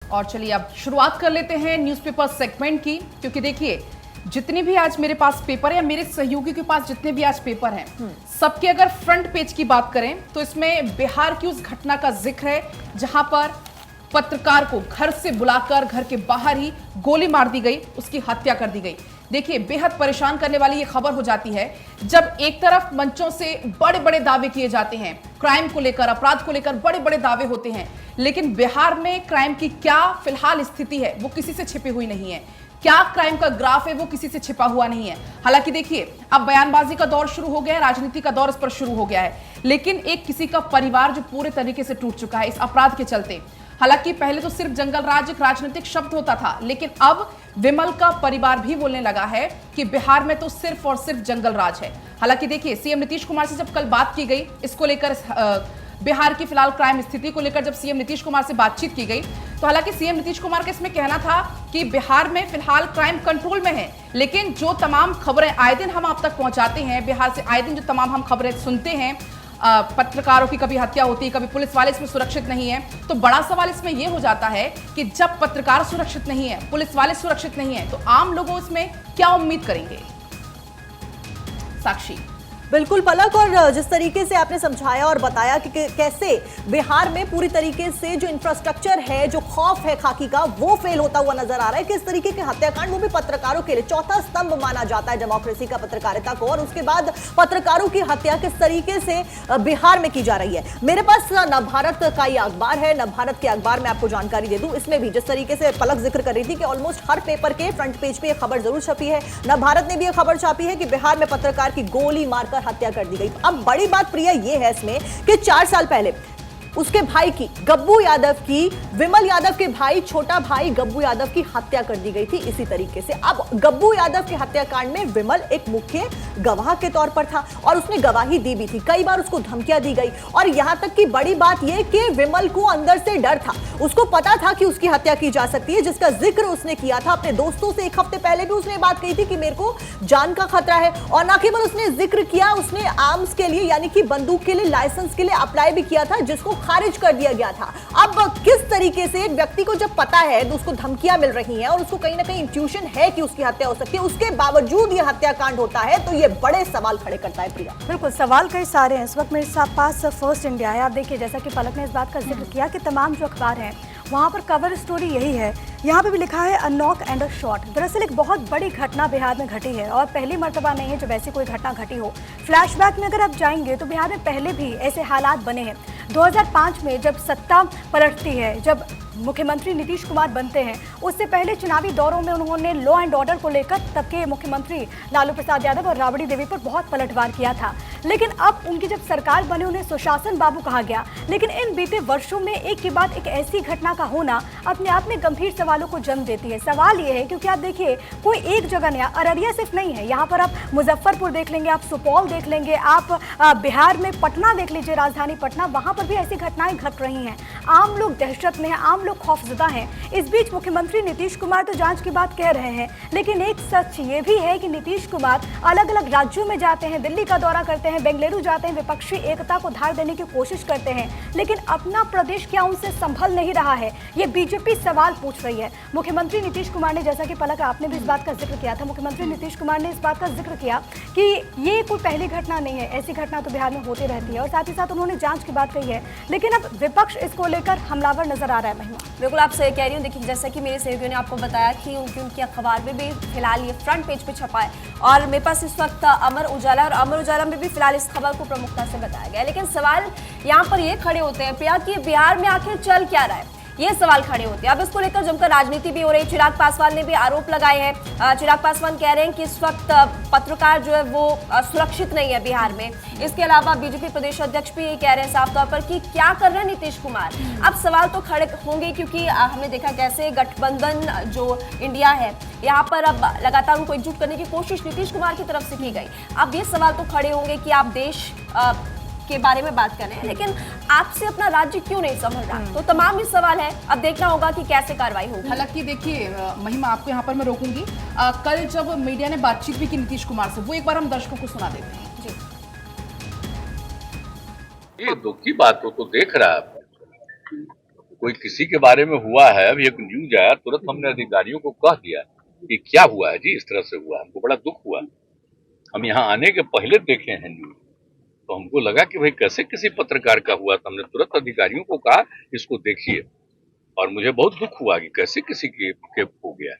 और चलिए अब शुरुआत कर लेते हैं न्यूज़पेपर सेगमेंट की, क्योंकि देखिए जितने भी आज मेरे पास पेपर है या मेरे सहयोगी के पास जितने भी आज पेपर हैं, सबके अगर फ्रंट पेज की बात करें तो इसमें बिहार की उस घटना का जिक्र है जहां पर पत्रकार को घर से बुलाकर घर के बाहर ही गोली मार दी गई, उसकी हत्या कर दी गई। देखिए बेहद परेशान करने वाली ये खबर हो जाती है जब एक तरफ मंचों से बड़े बड़े दावे किए जाते हैं, क्राइम को लेकर, अपराध को लेकर बड़े बड़े दावे होते हैं, लेकिन बिहार में क्राइम की क्या फिलहाल स्थिति है वो किसी से छिपी हुई नहीं है। क्या क्राइम का ग्राफ है वो किसी से छिपा हुआ नहीं है। हालांकि देखिए अब बयानबाजी का दौर शुरू हो गया है, राजनीति का दौर इस पर शुरू हो गया है, लेकिन एक किसी का परिवार जो पूरे तरीके से टूट चुका है इस अपराध के चलते। हालांकि पहले तो सिर्फ जंगल राज एक राजनीतिक शब्द होता था, लेकिन अब विमल का परिवार भी बोलने लगा है कि बिहार में तो सिर्फ और सिर्फ जंगल राज है। हालांकि देखिए सीएम नीतीश कुमार से जब कल बात की गई इसको लेकर, बिहार की फिलहाल क्राइम स्थिति को लेकर जब सीएम नीतीश कुमार से बातचीत की गई तो हालांकि सीएम नीतीश कुमार का इसमें कहना था कि बिहार में फिलहाल क्राइम कंट्रोल में है, लेकिन जो तमाम खबरें आए दिन हम आप तक पहुंचाते हैं, बिहार से आए दिन जो तमाम हम खबरें सुनते हैं, पत्रकारों की कभी हत्या होती है, कभी पुलिस वाले इसमें सुरक्षित नहीं है, तो बड़ा सवाल इसमें यह हो जाता है कि जब पत्रकार सुरक्षित नहीं है, पुलिस वाले सुरक्षित नहीं है, तो आम लोगों इसमें क्या उम्मीद करेंगे। साक्षी। बिल्कुल पलक, और जिस तरीके से आपने समझाया और बताया कि कैसे बिहार में पूरी तरीके से जो इंफ्रास्ट्रक्चर है, जो खौफ है खाकी का, वो फेल होता हुआ नजर आ रहा है। किस तरीके के हत्याकांड, वो भी पत्रकारों के लिए चौथा स्तंभ माना जाता है डेमोक्रेसी का, पत्रकारिता को, और उसके बाद पत्रकारों की हत्या किस तरीके से बिहार में की जा रही है। मेरे पास नवभारत का ये अखबार है, नवभारत के अखबार में आपको जानकारी दे दूं, इसमें भी जिस तरीके से पलक जिक्र कर रही थी कि ऑलमोस्ट हर पेपर के फ्रंट पेज पे ये खबर जरूर छपी है। नवभारत ने भी ये खबर छापी है कि बिहार में पत्रकार की गोली मारकर हत्या कर दी गई। अब बड़ी बात प्रिया ये है इसमें कि 4 साल पहले उसके भाई की, गब्बू यादव की, विमल यादव के भाई, छोटा भाई गब्बू यादव की हत्या कर दी गई थी इसी तरीके से। अब गब्बू यादव के हत्याकांड में विमल एक मुख्य गवाह के तौर पर था और उसने गवाही दी भी थी, कई बार उसको धमकियां दी गई, और यहां तक कि बड़ी बात यह कि विमल को अंदर से डर था, उसको पता था कि उसकी हत्या की जा सकती है, जिसका जिक्र उसने किया था अपने दोस्तों से। 1 हफ्ते पहले भी उसने बात कही थी कि मेरे को जान का खतरा है, और न केवल उसने जिक्र किया, उसने आर्म्स के लिए यानी कि बंदूक के लिए लाइसेंस के लिए अप्लाई भी किया था, जिसको खारिज कर दिया गया था। अब किस तरीके से एक व्यक्ति को जब पता है तो उसको धमकियां मिल रही हैं और उसको कहीं ना कहीं इंट्यूशन है कि उसकी हत्या हो सकती है, उसके बावजूद ये हत्याकांड होता है, तो ये बड़े सवाल खड़े करता है प्रिया। बिल्कुल, सवाल कई सारे हैं। इस वक्त मेरे पास फर्स्ट इंडिया है। आप देखिए जैसा कि पलक ने इस बात का जिक्र किया कि तमाम जो अखबार हैं वहाँ पर कवर स्टोरी यही है। यहाँ पे भी लिखा है अ नॉक एंड अ शॉट। दरअसल एक बहुत बड़ी घटना बिहार में घटी है और पहली मर्तबा नहीं है जब ऐसी कोई घटना घटी हो। फ्लैशबैक में अगर आप जाएंगे तो बिहार में पहले भी ऐसे हालात बने हैं। 2005 में जब सत्ता पलटती है, जब मुख्यमंत्री नीतीश कुमार बनते हैं, उससे पहले चुनावी दौरों में उन्होंने लॉ एंड ऑर्डर को लेकर तब के मुख्यमंत्री लालू प्रसाद यादव और राबड़ी देवी पर बहुत पलटवार किया था। लेकिन अब उनकी जब सरकार बनी उन्हें सुशासन बाबू कहा गया। लेकिन इन बीते वर्षों में एक के बाद एक ऐसी घटना का होना अपने आप में गंभीर सवालों को जन्म देती है। सवाल ये है क्योंकि आप देखिए कोई एक जगह नहीं, अररिया सिर्फ नहीं है, यहाँ पर आप मुजफ्फरपुर देख लेंगे, आप सुपौल देख लेंगे, आप बिहार में पटना देख लीजिए, राजधानी पटना, वहाँ पर भी ऐसी घटनाएं घट रही हैं। आम लोग दहशत में हैं, आम लोग खौफजदा हैं। इस बीच मुख्यमंत्री नीतीश कुमार तो जांच की बात कह रहे हैं, लेकिन एक सच ये भी है कि नीतीश कुमार अलग अलग राज्यों में जाते हैं, दिल्ली का दौरा करते हैं, बेंगलुरु जाते हैं, विपक्षी एकता को धार देने की कोशिश करते हैं, लेकिन अपना प्रदेश क्या उनसे संभल नहीं रहा है, ये बीजेपी सवाल पूछ रही है। मुख्यमंत्री नीतीश कुमार ने, जैसा कि पलक आपने भी इस बात का जिक्र किया था, मुख्यमंत्री नीतीश कुमार ने इस बात का जिक्र किया कि ये कोई पहली घटना नहीं है, ऐसी घटना तो बिहार में होती रहती है, और साथ ही साथ उन्होंने जांच की बात कही है। लेकिन अब विपक्ष इसको लेकर हमलावर नजर आ रहा है। महिमा, बिल्कुल आप सही कह रही हूँ। देखिए जैसा कि मेरे सहयोगियों ने आपको बताया कि उनकी अखबार में भी फिलहाल ये फ्रंट पेज पे छपा है, और मेरे पास इस वक्त अमर उजाला, और अमर उजाला में भी फिलहाल इस खबर को प्रमुखता से बताया गया है। लेकिन सवाल यहाँ पर ये खड़े होते हैं प्रिया कि बिहार में आखिर चल क्या रहा है, ये सवाल खड़े होते हैं। अब इसको लेकर जमकर राजनीति भी हो रही है। चिराग पासवान ने भी आरोप लगाए हैं। चिराग पासवान कह रहे हैं कि इस वक्त पत्रकार जो है वो सुरक्षित नहीं है बिहार में। इसके अलावा बीजेपी प्रदेश अध्यक्ष भी ये कह रहे हैं साफ तौर पर कि क्या कर रहे हैं नीतीश कुमार। अब सवाल तो खड़े होंगे क्योंकि हमने देखा कैसे गठबंधन जो इंडिया है यहाँ पर अब लगातार उनको एकजुट करने की कोशिश नीतीश कुमार की तरफ से की गई। अब ये सवाल तो खड़े होंगे कि आप देश के बारे में बात कर रहे हैं, लेकिन आपसे अपना राज्य क्यों नहीं संभल रहा। तो तमाम ही सवाल है, अब देखना होगा कि कैसे कार्रवाई होगी। हालांकि देखिए महिमा, आपको यहाँ पर मैं रोकूंगी। कल जब मीडिया ने बातचीत भी की नीतीश कुमार से, वो एक बार हम दर्शकों को सुना देते हैं। जी, ये दुख की बात हो तो देख रहा है कोई किसी के बारे में हुआ है, अभी एक न्यूज आया, तुरंत हमने अधिकारियों को कह दिया कि क्या हुआ है जी, इस तरह से हुआ, हमको बड़ा दुख हुआ। हम यहाँ आने के पहले देखे हैं न्यूज, तो हमको लगा कि भाई कैसे किसी पत्रकार का हुआ, तो हमने तुरंत अधिकारियों को कहा इसको देखिए, और मुझे बहुत दुख हुआ कि कैसे किसी के हो गया,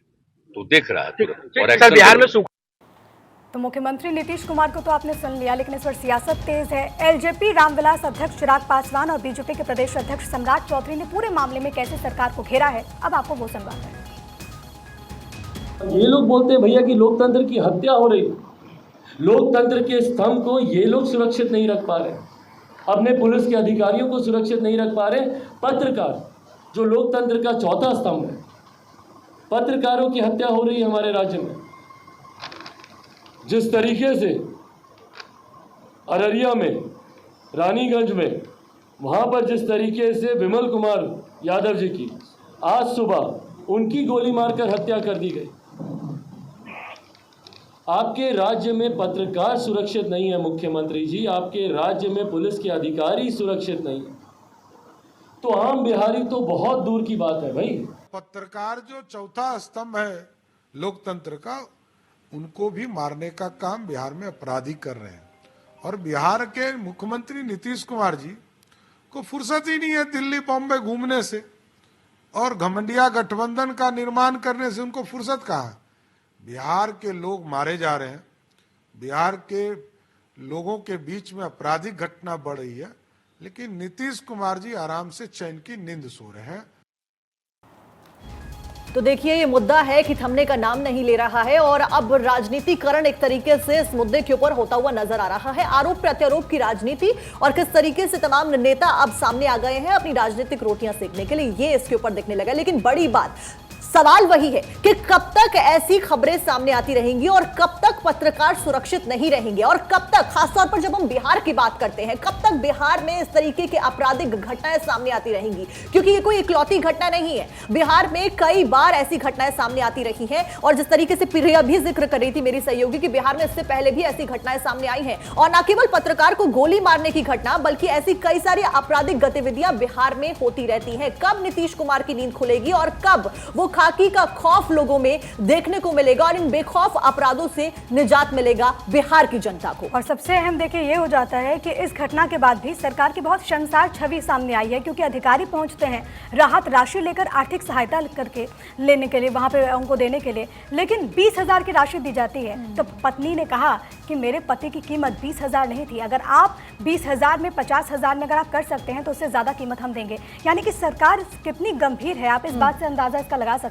तो देख रहा है तुरंत। और सर, बिहार में तो मुख्यमंत्री नीतीश कुमार को तो आपने सुन लिया, लेकिन इस पर सियासत तेज है। एलजेपी रामविलास अध्यक्ष चिराग पासवान और बीजेपी के प्रदेश अध्यक्ष सम्राट चौधरी ने पूरे मामले में कैसे सरकार को घेरा है, अब आपको वो सुनवाते हैं। ये लोग बोलते हैं भैया कि लोकतंत्र की हत्या हो रही है, लोकतंत्र के स्तंभ को ये लोग सुरक्षित नहीं रख पा रहे, अपने पुलिस के अधिकारियों को सुरक्षित नहीं रख पा रहे। पत्रकार जो लोकतंत्र का चौथा स्तंभ है, पत्रकारों की हत्या हो रही है हमारे राज्य में। जिस तरीके से अररिया में, रानीगंज में, वहाँ पर जिस तरीके से विमल कुमार यादव जी की आज सुबह उनकी गोली मारकर हत्या कर दी गई। आपके राज्य में पत्रकार सुरक्षित नहीं है मुख्यमंत्री जी, आपके राज्य में पुलिस के अधिकारी सुरक्षित नहीं है, तो आम बिहारी तो बहुत दूर की बात है भाई। पत्रकार जो चौथा स्तंभ है लोकतंत्र का, उनको भी मारने का काम बिहार में अपराधी कर रहे हैं। और बिहार के मुख्यमंत्री नीतीश कुमार जी को फुर्सत ही नहीं है दिल्ली बॉम्बे घूमने से और घमंडिया गठबंधन का निर्माण करने से, उनको फुर्सत कहाँ है। बिहार के लोग मारे जा रहे हैं, बिहार के लोगों के बीच में आपराधिक घटना बढ़ रही है, लेकिन नीतीश कुमार जी आराम से चैन की नींद सो रहे हैं। तो देखिए, ये मुद्दा है कि थमने का नाम नहीं ले रहा है और अब राजनीतिकरण एक तरीके से इस मुद्दे के ऊपर होता हुआ नजर आ रहा है। आरोप प्रत्यारोप की राजनीति और किस तरीके से तमाम नेता अब सामने आ गए हैं अपनी राजनीतिक रोटियां सेकने के लिए, ये इसके ऊपर दिखने लगा। लेकिन बड़ी बात, सवाल वही है कि कब तक ऐसी खबरें सामने आती रहेंगी और कब तक पत्रकार सुरक्षित नहीं रहेंगे, और कब तक, खासतौर पर जब हम बिहार की बात करते हैं, कब तक बिहार में इस तरीके के आपराधिक घटनाएं सामने आती रहेंगी। क्योंकि ये कोई इकलौती घटना नहीं है, बिहार में कई बार ऐसी घटनाएं सामने आती रही हैं। और जिस तरीके से प्रिया भी जिक्र कर रही थी मेरी सहयोगी कि बिहार में इससे पहले भी ऐसी घटनाएं सामने आई हैं, और न केवल पत्रकार को गोली मारने की घटना, बल्कि ऐसी कई सारी आपराधिक गतिविधियां बिहार में होती रहती हैं। कब नीतीश कुमार की नींद खुलेगी और कब वो खाकी का खौफ लोगों में देखने को मिलेगा और इन बेखौफ अपराधों से निजात मिलेगा बिहार की जनता को। और सबसे अहम देखिए ये हो जाता है कि इस घटना के बाद भी सरकार की बहुत शर्मसार छवि सामने आई है, क्योंकि अधिकारी पहुंचते हैं राहत राशि लेकर, आर्थिक सहायता करके लेने के लिए, वहां पे उनको देने के लिए, लेकिन 20,000 की राशि दी जाती है। तो पत्नी ने कहा कि मेरे पति की कीमत 20,000 नहीं थी, अगर आप 20,000 में 50,000 में अगर आप कर सकते हैं तो उससे ज्यादा कीमत हम देंगे। यानी कि सरकार कितनी गंभीर है, आप इस बात से अंदाजा इसका लगा सकते हैं।